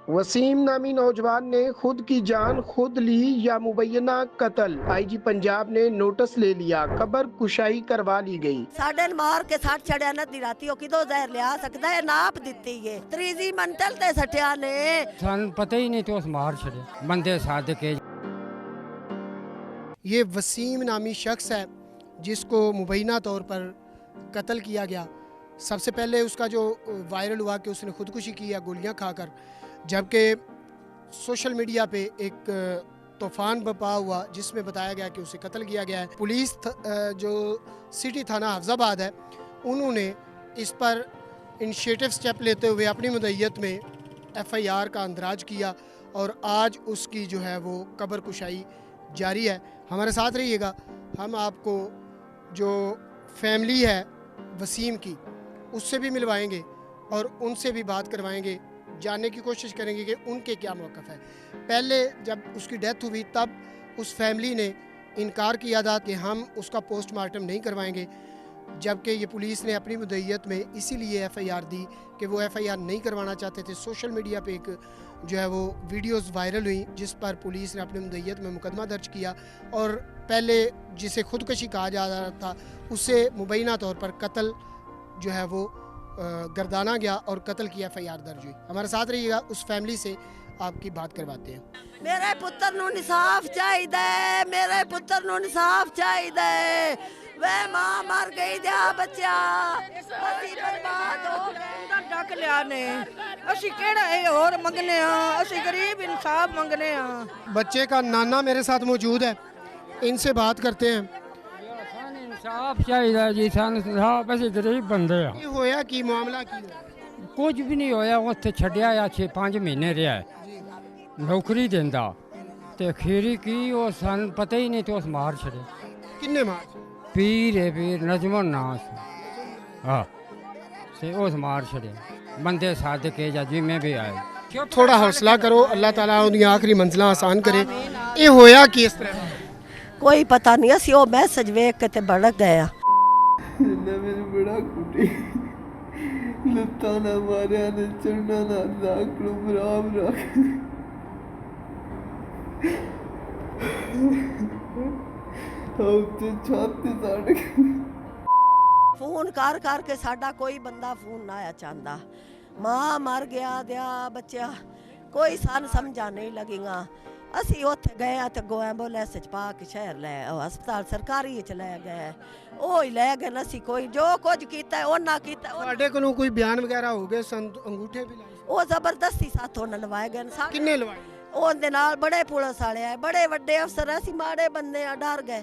वसीम नामी नौजवान ने खुद की जान खुद ली या मुबैना कत्ल। आईजी पंजाब ने नोटिस ले लिया, कबर कुशाई करवा ली गई। साडे मार के सट छड़िया नदी राती किदो जहर लिया सकता है, नाप दिती है त्रीजी मंटल ते सटिया ने सन पता ही नहीं तो उस मार छड़े बंदे साध के। ये वसीम नामी शख्स है जिसको मुबैना तौर पर कत्ल किया गया। सबसे पहले उसका जो वायरल हुआ कि उसने खुदकुशी की है गोलियां खाकर, जबकि सोशल मीडिया पे एक तूफ़ान बपा हुआ जिसमें बताया गया कि उसे कत्ल किया गया है। पुलिस जो सिटी थाना हफ्जाबाद है उन्होंने इस पर इनिशिएटिव स्टेप लेते हुए अपनी मुद्दत में FIR का अंदराज किया और आज उसकी जो है वो कब्र कुशाई जारी है। हमारे साथ रहिएगा, हम आपको जो फैमिली है वसीम की उससे भी मिलवाएंगे और उनसे भी बात करवाएंगे, जानने की कोशिश करेंगे कि उनके क्या मौक़िफ़ है। पहले जब उसकी डेथ हुई तब उस फैमिली ने इनकार किया था कि हम उसका पोस्टमार्टम नहीं करवाएंगे, जबकि ये पुलिस ने अपनी मुद्दत में इसीलिए FIR दी कि वो FIR नहीं करवाना चाहते थे। सोशल मीडिया पे एक जो है वो वीडियोस वायरल हुई जिस पर पुलिस ने अपनी मुद्दत में मुकदमा दर्ज किया और पहले जिसे खुदकशी कहा जा रहा था उसे मुबैना तौर पर कत्ल जो है वो गर्दाना गया और कत्ल की FIR दर्ज हुई। हमारे साथ रहिएगा, उस फैमिली से आपकी बात करवाते हैं। मेरे पुत्र नूं इंसाफ चाहिए, मेरे पुत्र नूं इंसाफ चाहिए। वे मां मर गई दिया बच्चा ਅਸੀਂ ਬਰਬਾਦ ਹੋ ਗਏ। ਡੱਕ ਲਿਆ ਨੇ ਅਸੀਂ ਕਿਹੜਾ ਇਹ ਹੋਰ ਮੰਗਨੇ ਆ, ਅਸੀਂ गरीब इंसाफ मंगने आ। बच्चे का नाना मेरे साथ मौजूद है, इनसे बात करते हैं। सन इंसाफ चाहिए जी, सन इंसाफ। ਅਸੀਂ गरीब बंदे आ, ਕੀ ਹੋਇਆ, ਕੀ ਮਾਮਲਾ ਕੀ ਹੋਇਆ? ਕੁਝ ਵੀ ਨਹੀਂ ਹੋਇਆ। ਉੱਥੇ ਛੱਡਿਆ ਆ 6-5 ਮਹੀਨੇ ਰਿਹਾ ਨੌਕਰੀ ਦਿੰਦਾ ਤੇ ਖੀਰੀ ਕੀ ਉਹ ਸਾਨੂੰ ਪਤਾ ਹੀ ਨਹੀਂ ਤੇ ਉਸ ਮਾਰ ਛੜੇ। ਕਿੰਨੇ ਮਾਰ? ਪੀਰ ਹੈ, ਪੀਰ ਨਜਮਨ ਨਾਮ ਸੀ। ਹਾਂ ਤੇ ਉਸ ਮਾਰ ਛੜੇ ਬੰਦੇ ਸਾਧ ਕੇ ਜਾਂ ਜਿਵੇਂ ਵੀ ਆਏ। थोड़ा हौसला करो, अल्लाह ताला उनकी आखिरी मंजिला आसान करे। ये होया कि इस तरह कोई पता नहीं, ਅਸੀਂ ਉਹ ਮੈਸੇਜ ਵੇਖ ਕੇ ਤੇ ਭੜਕ ਗਏ ਆ। ਮੈਨੂੰ ਬੜਾ ਕੁੱਟੀ, ਲੱਤਾਂ ਨਾ ਮਾਰਿਆ ਨੇ, ਚੜਨਾ ਨਾ ਨਾਕ ਨੂੰ ਬਰਾਬ ਰੱਖ। ਉੱਤੇ ਛੱਤ ਤੇ ਚੜ੍ਹ ਕੇ ਫੋਨ ਕਰ ਕਰਕੇ ਸਾਡਾ ਕੋਈ ਬੰਦਾ ਫੋਨ ਨਾ ਆਇਆ ਚਾਹੁੰਦਾ। ਮਾਂ ਮਰ ਗਿਆ ਦਿਆ ਬੱਚਾ, ਕੋਈ ਸਾਨੂੰ ਸਮਝਾ ਨਹੀਂ ਲੱਗੀਆਂ। ਅਸੀਂ ਉੱਥੇ ਗਏ ਆ ਤੇ ਗੋ ਐਂਬੂਲੈਂਸ ਚ ਪਾ ਕੇ ਸ਼ਹਿਰ ਲੈ ਹਸਪਤਾਲ ਸਰਕਾਰੀ ਚ ਲੈ ਗਏ, ਉਹ ਹੀ ਲੈ ਗਏ। ਅਸੀਂ ਕੋਈ ਜੋ ਕੁਝ ਕੀਤਾ ਉਹਨਾਂ ਕੀਤਾ। ਤੁਹਾਡੇ ਕੋਲੋਂ ਕੋਈ ਬਿਆਨ ਵਗੈਰਾ ਹੋ ਗਏ? ਅੰਗੂਠੇ ਵੀ ਲਾਏ? ਉਹ ਜ਼ਬਰਦਸਤੀ ਸਾਥੋਂ ਲਵਾਏ ਗਏ। ਕਿੰਨੇ ਲਵਾਏ? ਉਹਦੇ ਨਾਲ ਬੜੇ ਪੁਲਿਸ ਵਾਲੇ ਆਏ, ਬੜੇ ਵੱਡੇ ਅਫਸਰ। ਅਸੀਂ ਮਾੜੇ ਬੰਦੇ ਆ, ਡਰ ਗਏ।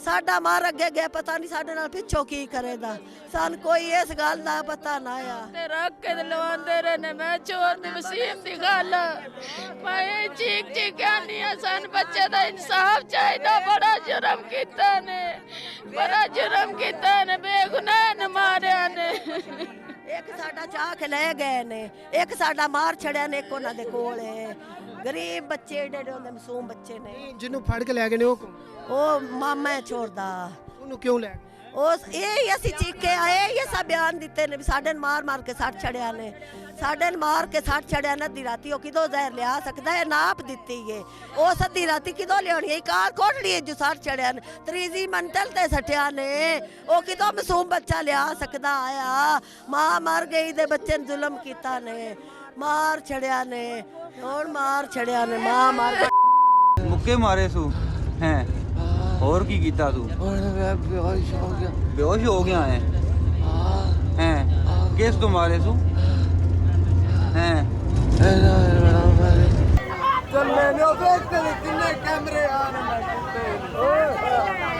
ਸਾਡਾ ਮਾਰ ਅੱਗੇ ਗਿਆ, ਪਤਾ ਨਹੀਂ ਸਾਡੇ ਨਾਲ ਪਿੱਛੋਂ ਕੀ ਕਰੇਗਾ। ਸਾਨੂੰ ਕੋਈ ਇਸ ਗੱਲ ਦਾ ਪਤਾ ਨਾ ਆ। ਤੇ ਰੱਖ ਕੇ ਲਵਾਉਂਦੇ ਰਹੇ ਨੇ। ਮੈਂ ਚੋਰ ਦੀ ਵਸੀਮ ਦੀ ਗੱਲ ਮੈਂ ਚੀਕ ਚੀਕ ਕਹਿੰਦੀ ਆ, ਸਾਨੂੰ ਬੱਚੇ ਦਾ ਇਨਸਾਫ ਚਾਹੀਦਾ। ਬੜਾ ਜੁਰਮ ਕੀਤਾ ਨੇ, ਬੜਾ ਜੁਰਮ ਕੀਤਾ ਨੇ, ਬੇਗੁਨਾਹ ਨੇ ਮਾਰਿਆ ਨੇ। ਇੱਕ ਸਾਡਾ ਚਾਹ ਕੇ ਲੈ ਗਏ ਨੇ, ਇੱਕ ਸਾਡਾ ਮਾਰ ਛੜਿਆ ਨੇ, ਇੱਕ ਉਹਨਾਂ ਦੇ ਕੋਲ ਹੈ। ਗਰੀਬ ਬੱਚੇ ਏਡੇ ਏਡੇ ਹੁੰਦੇ, ਮਾਸੂਮ ਬੱਚੇ ਨੇ। ਜਿਹਨੂੰ ਫੜ ਕੇ ਲੈ ਗਏ ਨੇ ਉਹ ਮਾਮਾ ਛੋੜਦਾ। ਉਹਨੂੰ ਕਿਉਂ ਲੈ ਗਏ? ਉਹ ਇਹ ਅਸੀਂ ਚੀਕੇ ਆਏ, ਇਹ ਸਭ ਬਿਆਨ ਦਿੱਤੇ ਨੇ ਵੀ ਸਾਡੇ ਮਾਰ ਮਾਰ ਕੇ ਸੱਟ ਛੜਿਆ ਨੇ, ਸਾਡੇ ਮਾਰ ਕੇ ਸੱਟ ਛੜਿਆ ਨਦੀ ਰਾਤੀ। ਉਹ ਕਿਦੋਂ ਜ਼ਹਿਰ ਲਿਆ ਸਕਦਾ ਹੈ, ਨਾਪ ਦਿੱਤੀ ਏ। ਉਹ ਸੱਦੀ ਰਾਤੀ ਕਿਦੋਂ ਲਿਆਉਣੀ ਹੈ? ਕਾਰ ਕੋਟੜੀ ਜੋ ਸੱਟ ਛੜਿਆ ਨੇ, ਤਰੀਜੀ ਮੰਟਲ ਤੇ ਸੱਟਿਆ ਨੇ। ਉਹ ਕਿਦੋਂ ਮਾਸੂਮ ਬੱਚਾ ਲਿਆ ਸਕਦਾ ਆਇਆ? ਮਾਂ ਮਰ ਗਈ ਦੇ ਬੱਚੇ ਨੂੰ ਜ਼ੁਲਮ ਕੀਤਾ ਨੇ, ਮਾਰ ਛੜਿਆ ਨੇ, ਹੁਣ ਮਾਰ ਛੜਿਆ ਨੇ। ਮਾਂ ਮਾਰ ਮੁੱਕੇ ਮਾਰੇ ਸੂ ਹੈ, ਹੋਰ ਕੀ ਕੀਤਾ ਤੂੰ? ਮੈਂ ਬੇਹੋਸ਼ ਹੋ ਗਿਆ। ਬੇਹੋਸ਼ ਹੋ ਗਿਆ ਹੈ? ਹੈ ਕਿਸ ਤੋਂ ਮਾਰੇ ਸੂ ਹੈ? ਬੜਾ ਮਾਰੇ ਚੱਲੇ ਨੇ ਉਹ ਵੇਖਦੇ ਨੇ ਕਿੰਨੇ ਕੈਮਰੇ ਆ ਨੇ।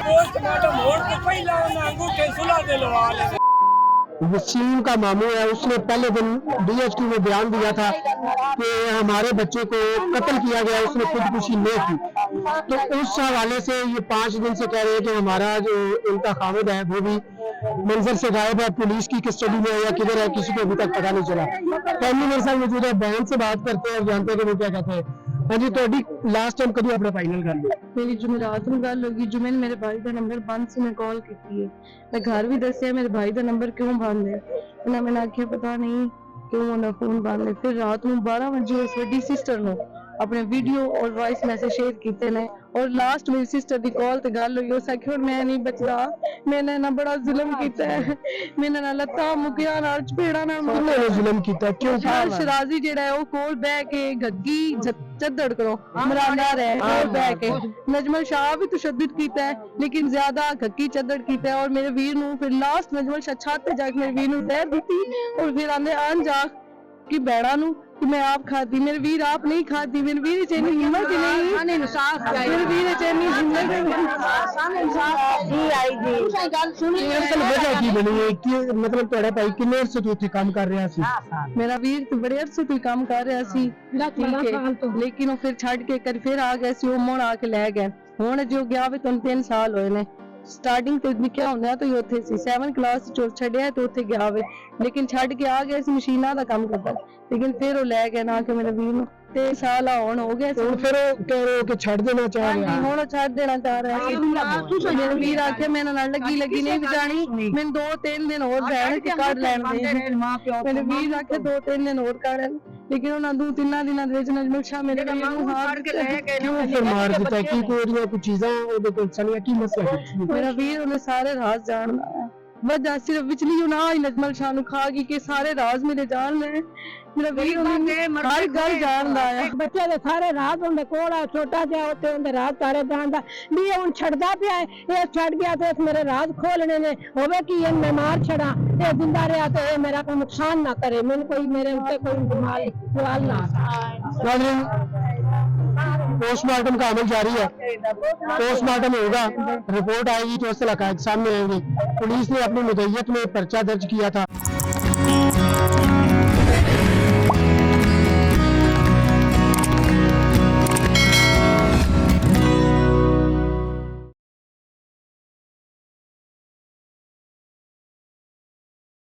पोस्टमार्टम होने के पहले उन्हें अंगूठे सुला दे लवा ले। वसीम का मामू है, उसने पहले दिन DHQ में बयान दिया था कि हमारे बच्चे को कत्ल किया गया, उसने खुदकुशी नहीं की। तो उस हवाले से ये 5 दिन से कह रहे हैं कि हमारा जो इनका खामिद है वो भी मंजर से गायब है, पुलिस की कस्टडी में है या किधर है, किसी को अभी तक पता नहीं चला। फैमिली मेरे साथ मौजूद है, बहन से बात करते हैं और जानते हैं कि वो क्या कहते हैं। हाँ जी, तो लास्ट टाइम कभी अपना फाइनल कर लिया? मेरी जुमेरात ਨੂੰ ਗੱਲ ਹੋगी, जुमे ने मेरे भाई ਦਾ ਨੰਬਰ ਬੰਦ ਸੀ। मैं कॉल की है, मैं घर भी दसिया मेरे भाई ਦਾ ਨੰਬਰ क्यों बंद है। उन्हें मैंने आख्या पता नहीं क्यों उन्हें फोन बंद है। फिर रात में 12 बजे उस वड्डी सिस्टर नो अपने वीडियो और वॉइस मैसेज शेयर किए ने और लास्ट मेरी सिस्टर की कॉल ते गल हुई। उस आखिया मैं नहीं बचदा, मैंने ना बड़ा जुल्म किया है, मैंने ना लत्ता मुकिया ना चपेड़ा ना जुल्म किया क्यों? शराजी जेड़ा है वो कोल बह के गग्गी चद्दड़ करो मराना रहे कोल बह के। नजमल शाह भी तशद्दुद किया है लेकिन ज्यादा गग्गी चद्दड़ किया है। और मेरे वीर नू फिर लास्ट नजमल शाह छत ते जाके मेरे वीर नू तैर दी और फिर आंदे आन जा कि बैड़ा नू कि मैं आप खाती, मेरे वीर आप नहीं खाती, मेरे वीर चैनी हिम्मत ही नहीं, मेरे वीर चैनी हिम्मत वजह की बनी है कि मतलब तेरा भाई किन्ने अरसे तो उत्थे काम कर रहा सी? मेरा वीर तो बड़े अरसे तो काम कर रहा सी लेकिन वो फिर छड़ के कर फिर आ गए सी, वो मुड़ आके ले गए। हुण जो गया वे 3 साल होए ने। स्टार्टिंग तो निक्का होंदा तो उत्थे सी 7 क्लास चो छड़िया तो उत्थे गया वे लेकिन छड़ के आ गया सी मशीनां दा काम करदा लेकिन फिर वो ले गए ना के मेरे वीर नू 3 साल हुण हो गए सी। फिर वो कह रहे हो कि छड़ देना चाह रहे हैं? हुण छड़ देना चाह रहा है। मेरे वीर आखे मैंने ना लगी नहीं बचानी, मैंने 2-3 दिन और रहन के काट लैण दे। मेरे वीर आखे 2-3 दिन और काटन लेकिन उन्हां 2-3 दिनां दे विच नजमल शाह मेरे वीर नू हार के ले गए। क्यों फिर मार दिता? की कोई कुछ चीज़ां ओदे कोल चलिया की मसला है? मेरा वीर उन्हें सारे राज जानदा है। वजह सिर्फ बिचली ना ही नजमल शाह नू खा गई कि सारे राज मेरे जान ले। मेरा वीर उन्हें हर गल जानदा है। बच्चे दे सारे राज उनके कोल है, छोटा जिहा उत्ते उनके राज सारे जानदा भी हुण छड़दा पिया है। ये छड़ गया तो इस मेरे राज खोलने ने होवे कि ये मैं मार छड़ा ये जिंदा रहा तो ये मेरा कोई नुकसान ना करे, मैंने कोई मेरे ऊपर कोई सवाल ना। पोस्टमार्टम का अमल जारी है, पोस्टमार्टम होगा, रिपोर्ट आएगी तो उससे हक़ाइक़ सामने आएंगे। पुलिस ने अपनी मुद्दत में पर्चा दर्ज किया था।